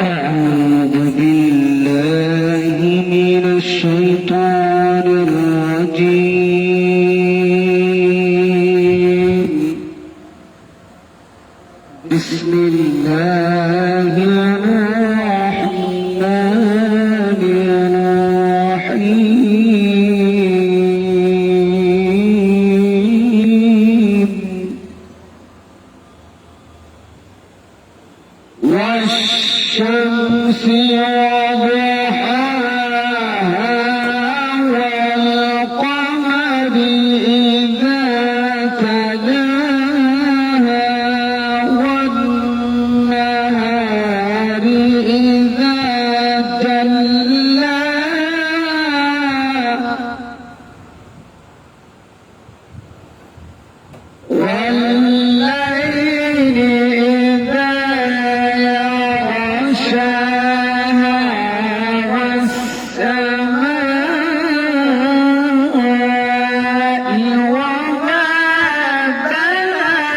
أعوذ بالله من الشيطان الرجيم بسم الله الرحمن الرحيم والشمس وضحاها والقمر إذا تلاها والنهار إذا جلاها والليل إذا يغشاها والسماء وما بناها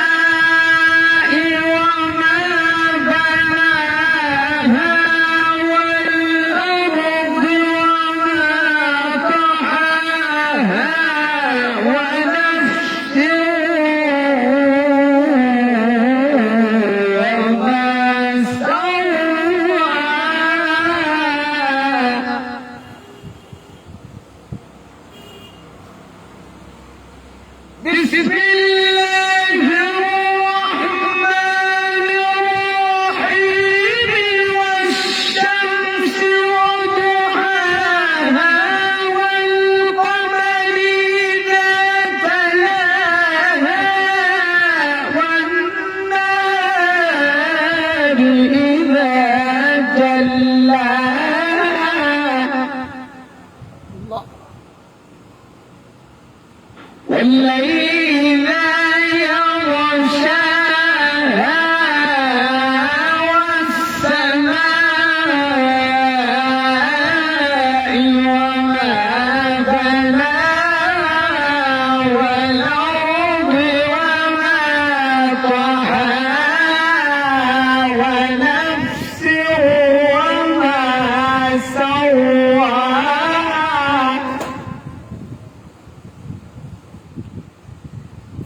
والسماء وما بناها والأرض وما طحاها ونفس وما سواها بسم الله الرحمن الرحيم والشمس وضحاها والقمر إذا تلاها والنهار إذا جلاها والليل إذا يغشاها والسماء وما بناها والأرض وما طحاها ونفس وما سواها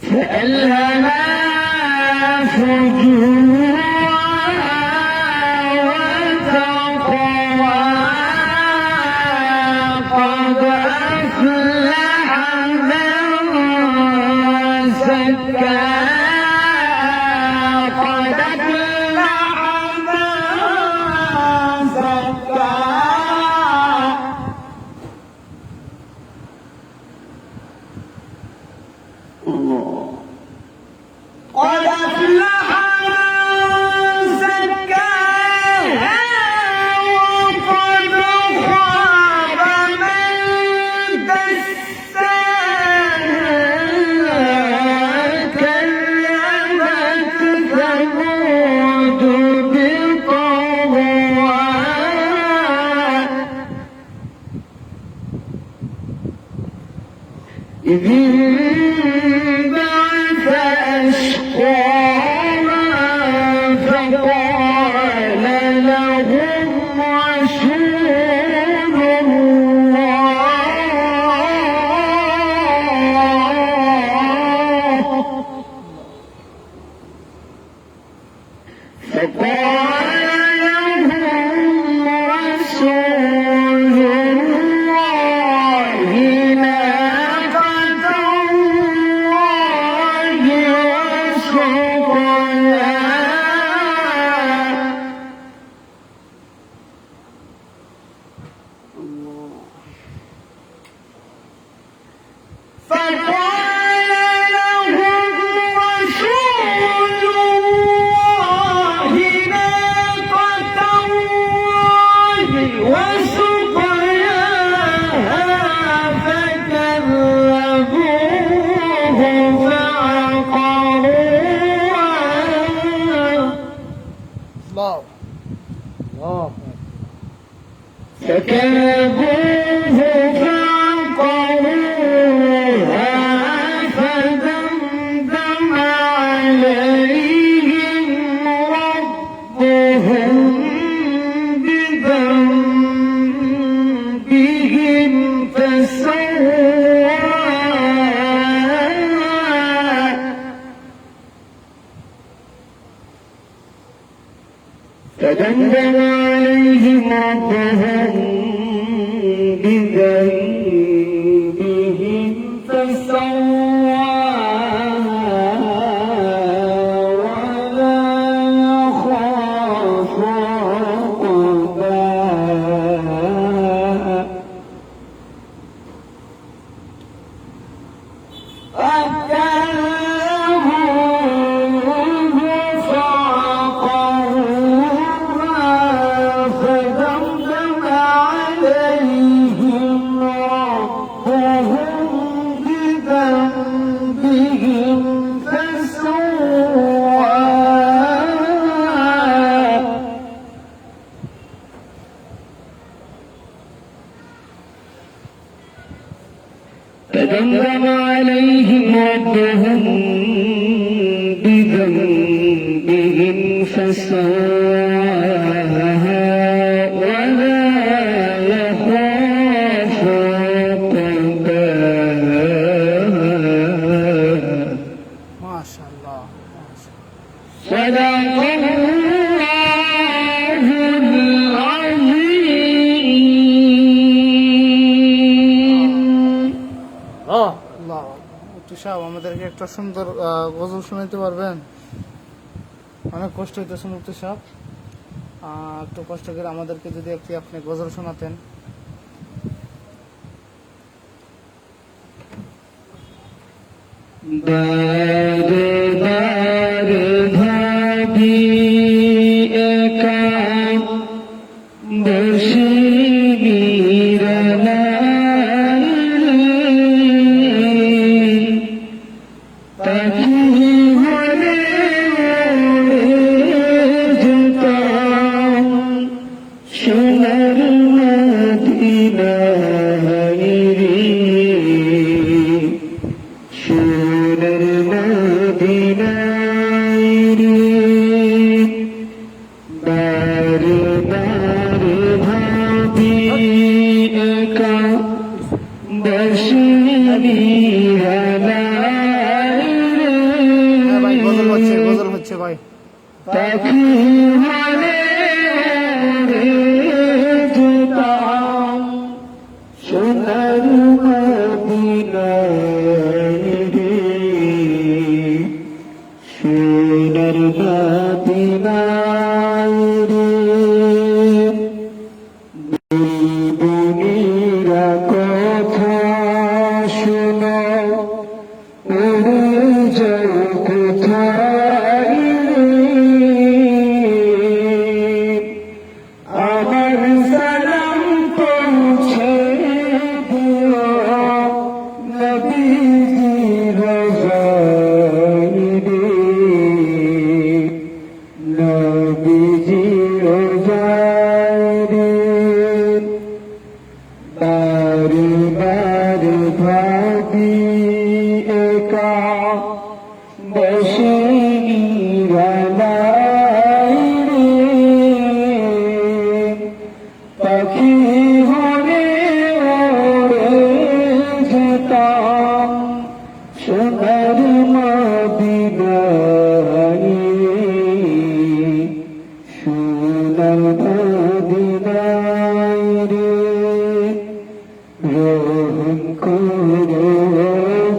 فألهمها فجورها وتقواها قد أفلح من زكاها قد أفلح من زكاها الله قد أفلح من زكاها وقد خاب من دساها كذبت ثمود بطغواها إذ انبعث أشقاها فقال لهم رسول الله فقال لهم رسول الله ناقة الله وسقياها فقال لهم رسول الله ناقة الله وسقياها فكذبوه فعقروها فكذبوه فدمدم عليهم ربهم بذنبهم فسواها ولا يخاف عقباها. ما شاء الله. صدق الله العظيم. আল্লাহ, একটু সাহেব আমাদেরকে একটা সুন্দর গজল শোনাতে পারবেন? অনেক কষ্ট হইতেছে মুফতি সাহেব, একটু কষ্ট করে আমাদেরকে যদি একটি আপনি গজল শোনাতেন। বারে বারে ভাবি একা বসে পাখি হলে যেতাম সোনার মদিনায় রে, সোনার মদিনায় রে। বারে বারে ভাবি একা বসে ভাই গজল হচ্ছে ভাই। পাখি হলে যেতাম সোনার মদিনায় রে, সোনার মদিনায় রে। বুলবুলিরা কথা শোনো উড়ে যাও কোথায় রে, আমার সালাম পৌঁছে দিও নবীজি রোজায় রে, নবীজি রোজায় রে। বারে বারে ভাবি একা বসে নিরালায় রে, পাখি হলে ওড়ে যেতাম সোনার মদিনায় রে, সোনার মদিনায় রে। রহম করো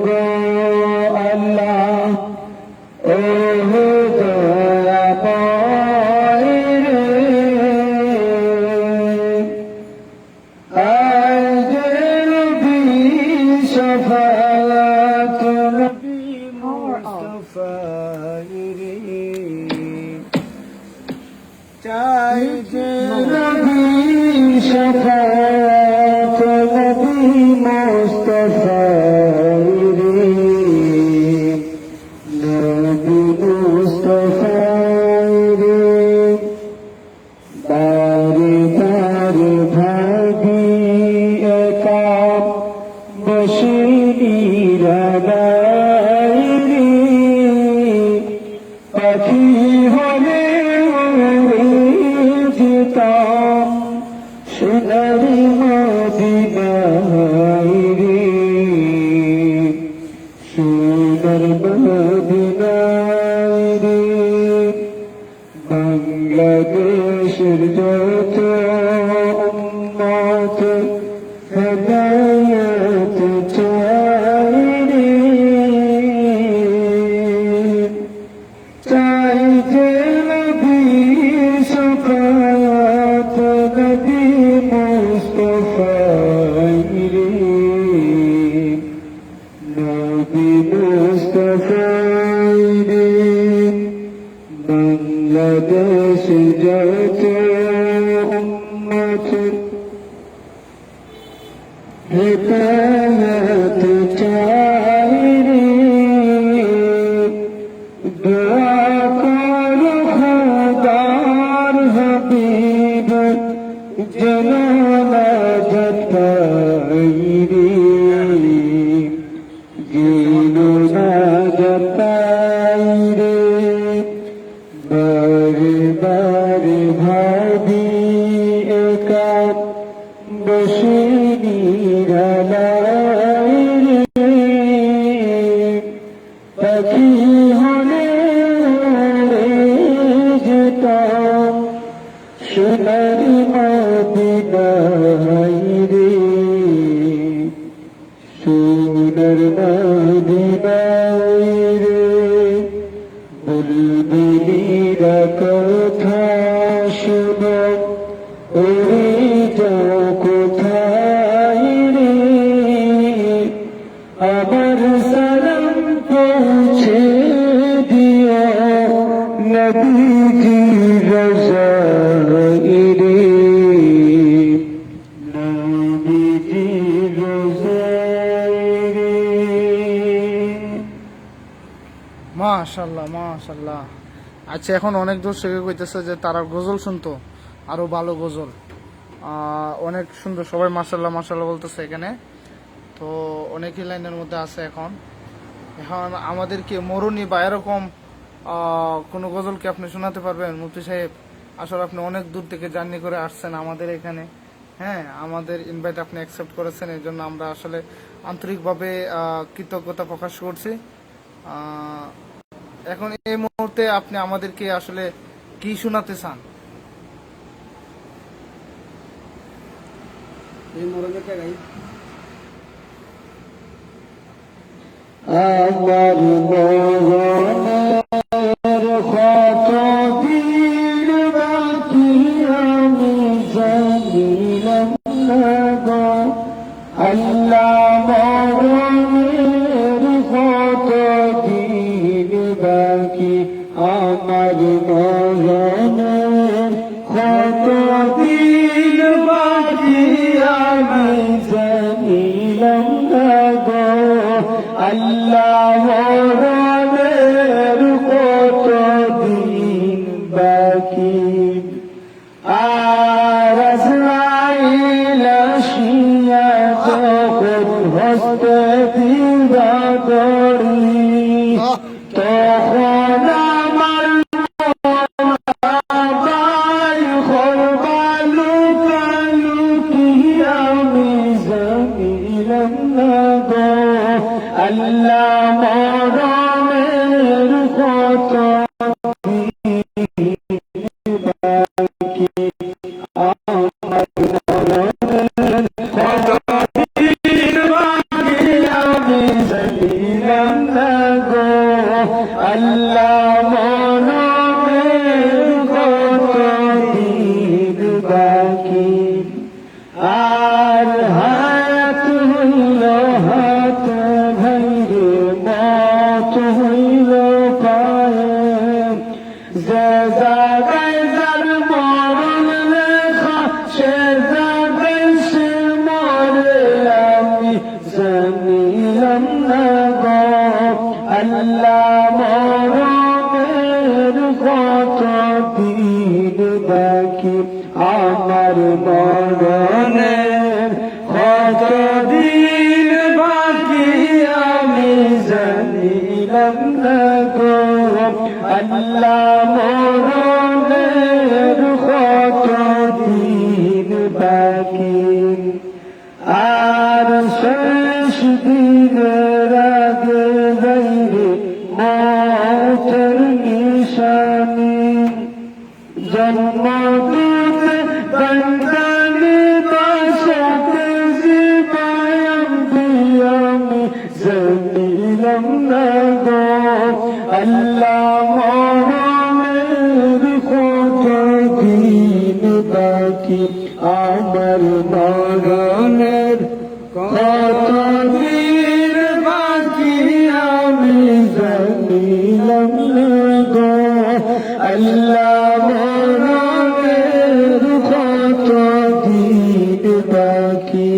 গো আল্লাহ ও দয়াময় রে, আজ নবী শফায়াত নবী মুস্তাফায় রে, চাই যে নবী শফায়াত নবী মুস্তাফায় রে, নবী মুস্তাফায় রে। বারে বারে ভাবি একা বসে নিরালায় রে, পাখি হলে উড়ে যেতাম সোনার মদিনায় রে, সোনার মদিনায় রে। বাংলাদেশের যত উম্মত হেদায়েত চায় রে, চাই যে নবীর শফায়াত নবী মুস্তাফায় রে, নবী মুস্তাফায় রে। বাংলাদেশ যত উম্মত হেদায়েত চায় রে, দোয়া করো খোদার হাবিব যেন নাজাত পাই রে, নিরালাই রে পাখি হলে উড়ে যেতাম সোনার মদিনায় রে সোনার মদিনায় রে বুলবুলিরা কথা শুনো ওরে যাও কোথায় রে আমার সালাম পৌঁছে দিও নবীজি রোজায় রে নবীজি রোজায় রে। মাশাল্লাহ মাশাল্লাহ। আচ্ছা, এখন অনেক দর্শক কইতেছে যে তারা গজল শুনতো, আরো ভালো গজল। অনেক সুন্দর, সবাই মাশাল্লাহ মাশাল্লাহ বলতেছে এখানে। তো অনেকই লাইনের মধ্যে আছে এখন। এখন আমাদেরকে মরুনি বা এরকম কোনো গজল কি আপনি শোনাতে পারবেন মুফতি সাহেব? আসলে আপনি অনেক দূর থেকে জার্নি করে আসছেন আমাদের এখানে, হ্যাঁ, আমাদের ইনভাইট আপনি অ্যাকসেপ্ট করেছেন, এই জন্য আমরা আসলে আন্তরিকভাবে কৃতজ্ঞতা প্রকাশ করছি। এখন এই মুহূর্তে আপনি আমাদেরকে আসলে কি শোনাতে চান? আমার মরণের কত দিন বাকি আমি জানিলাম না গো আল্লাহ মরণের কত দিন বাকি আমার মরণের কত দিন বাকি আমি জানিলাম না গো আল্লাহ মরণের কত দিন বাকি আর আজরাইল আসিয়া যখন হস্তে দিবা দড়ি তখন আমার বাই খরবালু কালু কি আমি জানিলাম না গো আল্লাহ মরণের কত বাকি আমার মরণের কত দিন বাকি আমি জানিলাম না গো আল্লাহ মরণের কত দিন বাকি আর হায়াত হইল হাত ভাইরে মত হইল পায়ে যে জাগায় যার মরণ লেখা সে জাগায় সে মরে আমি জানিলাম না গো আল্লাহ মরণের কত দিন বাকি আমার মরণের কত দিন বাকি আমি জানিলাম না গো আল্লাহ মরণের কত দিন বাকি আর শেষ দিনের আগে যাইরে মৌতের নিশানি জন্ম দিতে বন্দানি বাসাতে জীবায়াম দিয়ামি জানিলাম না গো আল্লাহ মরণের কত দিন বাকি আমার মরণের কত দিন বাকি আমি জানিলাম না গো আল্লাহ মরণের কত দিন বাকি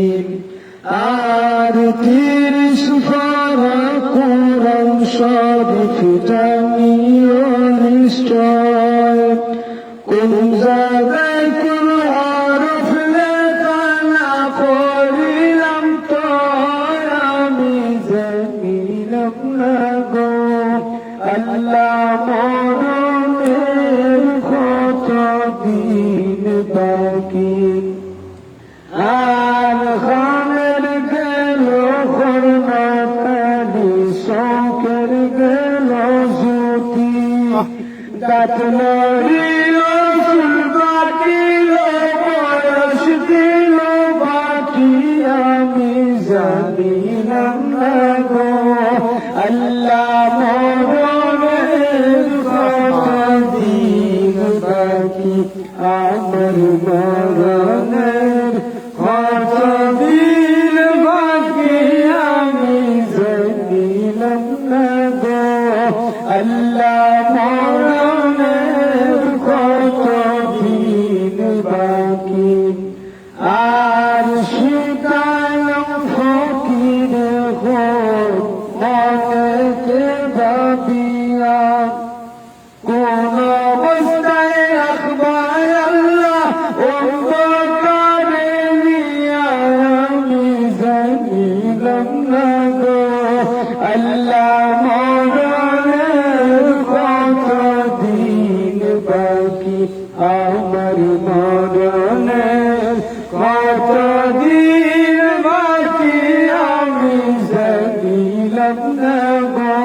আর 30 পারা কোরআন শরীফ জানিও নিশ্চয় কোন জায়গায় কোন হরফ লেখা না পড়িলাম তো আমি জানিলাম না গো আল্লাহ মরণের কত দিন বাকি আর জানিলাম না গো আল্লাহ মরণের কতদিন বাকি আমার মরণের কতদিন বাকি আমি জানিলাম না গো আল্লাহ মরণের কতদিন বাকি আর শিকায়ম ফকির হো মনেতে ভাবিয়া কোন অবস্থায় আখবার আল্লাহ অন্ধকারে নিয়া আমি জানিলাম না গো আল্লাহ মরণের কতদিন বাকি আমার মরণের কতদিন বাকি আমি জানিলাম না গো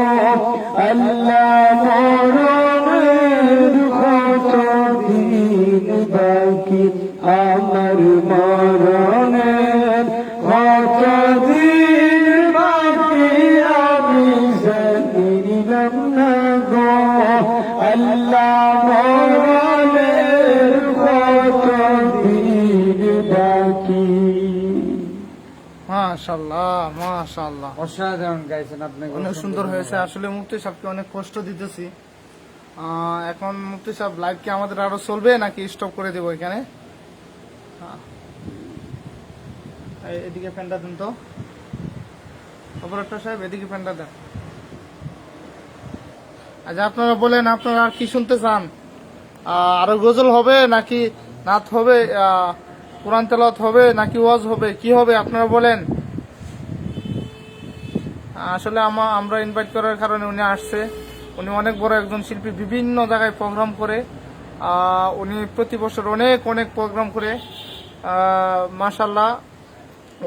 আল্লাহ মরণের কতদিন বাকি আমার মরণের কতদিন বাকি আমি জানিলাম না গো আল্লাহ মরণের কতদিন বাকি। মাশাআল্লাহ মাশাআল্লাহ, অসাধারণ গাইছেন আপনি, অনেক সুন্দর হয়েছে। আসলে মুফতি সাহেবকে অনেক কষ্ট দিতেছি। এখন মুফতি সাহেব লাইভ কি আমাদের আরো চলবে নাকি স্টপ করে দেবো এখানে? এদিকে ফ্যানটা দেন তো, অপারেটর সাহেব এদিকে ফ্যানটা দেন। আচ্ছা আপনারা বলেন, আপনারা আর কি শুনতে চান? আরো গজল হবে নাকি নাত হবে, কোরআন তেলাওয়াত হবে নাকি ওয়াজ হবে, কি হবে আপনারা বলেন। আসলে আমরা ইনভাইট করার কারণে উনি আসছে। উনি অনেক বড় একজন শিল্পী, বিভিন্ন জায়গায় প্রোগ্রাম করে। উনি প্রতি বছর অনেক অনেক প্রোগ্রাম করে। মাশাআল্লাহ,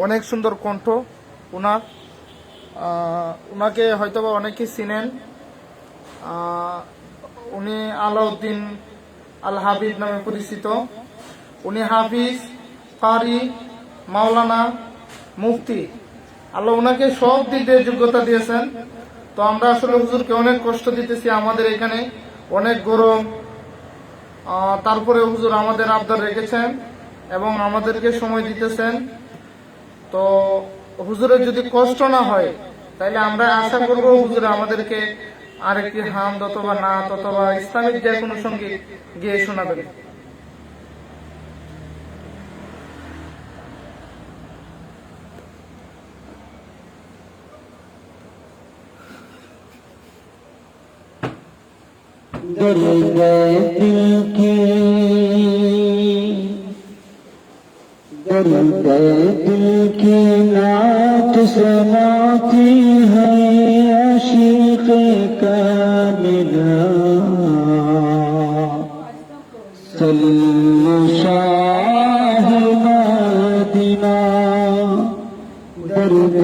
অনেক সুন্দর কণ্ঠ উনার। উনাকে হয়তোবা অনেকেই চিনেন। উনি আলাউদ্দিন আল হাবিব নামে পরিচিত। উনি হাফিজ, কারি, মাওলানা, মুফতি। আল্লাহ উনাকে সব দিক দিয়ে যোগ্যতা দিয়েছেন। তো আমরা আসলে হুজুরকে অনেক কষ্ট দিতেছি। আমাদের এখানে অনেক গরম, তারপরে হুজুর আমাদের আবদার রেখেছেন এবং আমাদেরকে সময় দিতেছেন। তো হুজুরের যদি কষ্ট না হয় তাহলে আমরা আশা করবো হুজুর আমাদেরকে আরেকটি হামদ অথবা নাত অথবা ইসলামিক যে কোনো সঙ্গীত গিয়ে শোনাবেন। दर्द दिल की नात सुनाती है आशिक़ कामिला सल्लु शाह मदीना। दर्द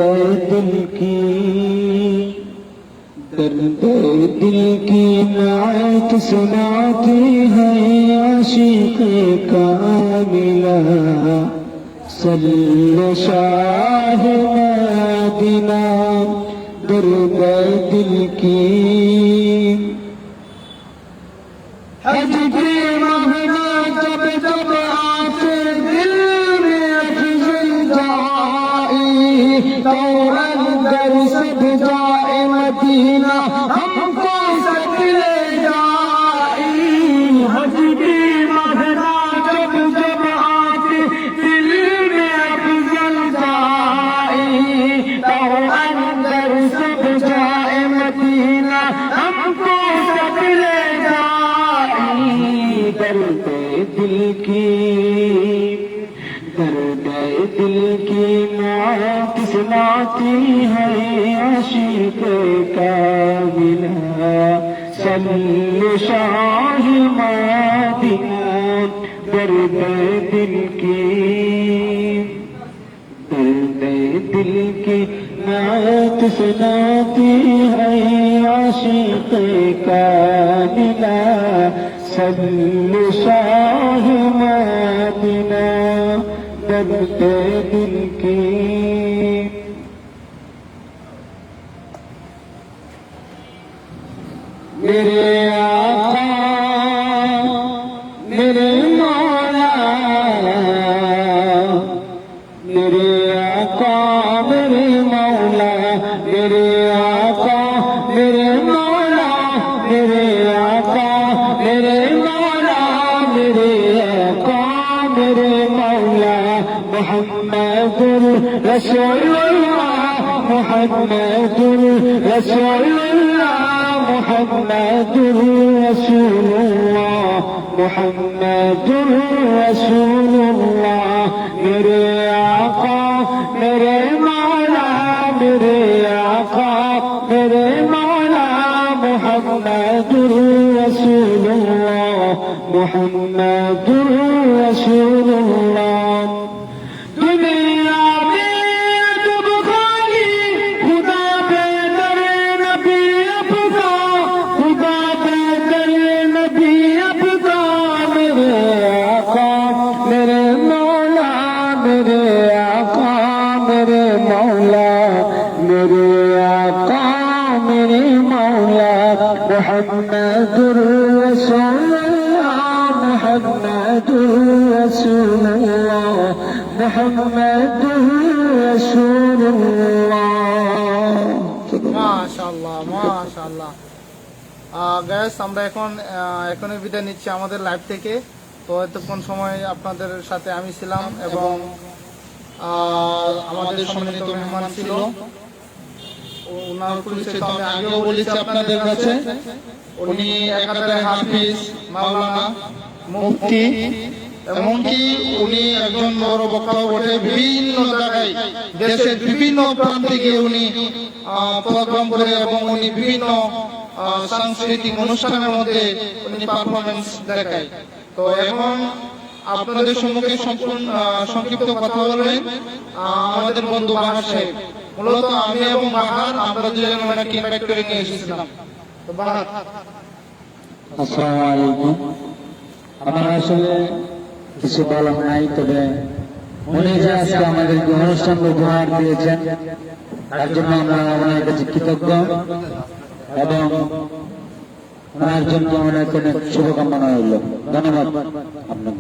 दिल की नात सुनाती है आशिक़ कामिला सल्लु शाह मदीना। दर्द दिल की हजरी महना जब जब आते दिल में अफ़ज़ल जाए तो अंदर सब जाए मदीना हमको सकले जाए। हजरी महना जब जब आते दिल में अफ़ज़ल जाए तो अंदर सब जाए मदीना हमको सकले जाए। दर्द दिल की नात सुनाती है आशिक़ कामिला सल्लु शाह मदीना। दर्द दिल की नात सुनाती है आशिक़ कामिला सल्लु शाह मदीना। दर्द दिल की मेरे आका मेरे मौला मेरे आका मेरे मौला मेरे आका मेरे मौला मेरे आका मेरे मौला मेरे आका मेरे मौला मुहम्मदुर रसूलुल्लाह मुहम्मदुर रसूलुल्लाह मुहम्मदुर रसूलुल्लाह मुहम्मदुर रसूलुल्लाह मेरे आका मेरे मौला मेरे आका मेरे मौला मुहम्मदुर रसूलुल्लाह मुहम्मदुर रसूलुल्लाह दुनिया में जब खाली खुदा बेहतर नबी अपना खुदा बेहतर नबी अपना मेरे आका मेरे मौला मेरे आका मेरे मौला मेरे आका मेरे मौला मुहम्मदुर रसूलुल्लाह मुहम्मदुर रसूलुल्लाह मुहम्मदुर रसूलुल्लाह মাশাআল্লাহ মাশাআল্লাহ। গাইস আমরা এখনই বিদায় নিচ্ছি আমাদের লাইভ থেকে। তো এতক্ষণ সময় আপনাদের সাথে আমি ছিলাম এবং আমাদের সম্মানিত মেহমান ছিল, ওনার পরিচয় তো আমি আগেও বলেছি আপনাদের কাছে। উনি একাধারে হাফিজ, মাওলানা, মুফতি, এমনকি উনি একজন বড় বক্তাও বটে। বিভিন্ন জায়গায় দেশের বিভিন্ন প্রান্তে গিয়ে উনি প্রোগ্রাম করে এবং উনি বিভিন্ন সাংস্কৃতিক অনুষ্ঠানের মধ্যে উনি পারফরমেন্স দেখায়। তো এখন আপনাদের সম্মুখে সংক্ষিপ্ত কথা বলবেন আমাদের বন্ধু বাহার সাহেব। মূলত আমি এবং বাহার আমরা দুজন ওনাকে ইনভাইট করে নিয়ে এসেছিলাম। তো বাহার, আসসালামু আলাইকুম। আমার আসলে কিছু বলার নাই, তবে উনি যে আজকে আমাদেরকে অনুষ্ঠান উপহার দিয়েছেন তার জন্য আমরা ওনার কাছে কৃতজ্ঞ এবং ওনার জন্য অনেক অনেক শুভকামনা রইল। ধন্যবাদ আপনাকে।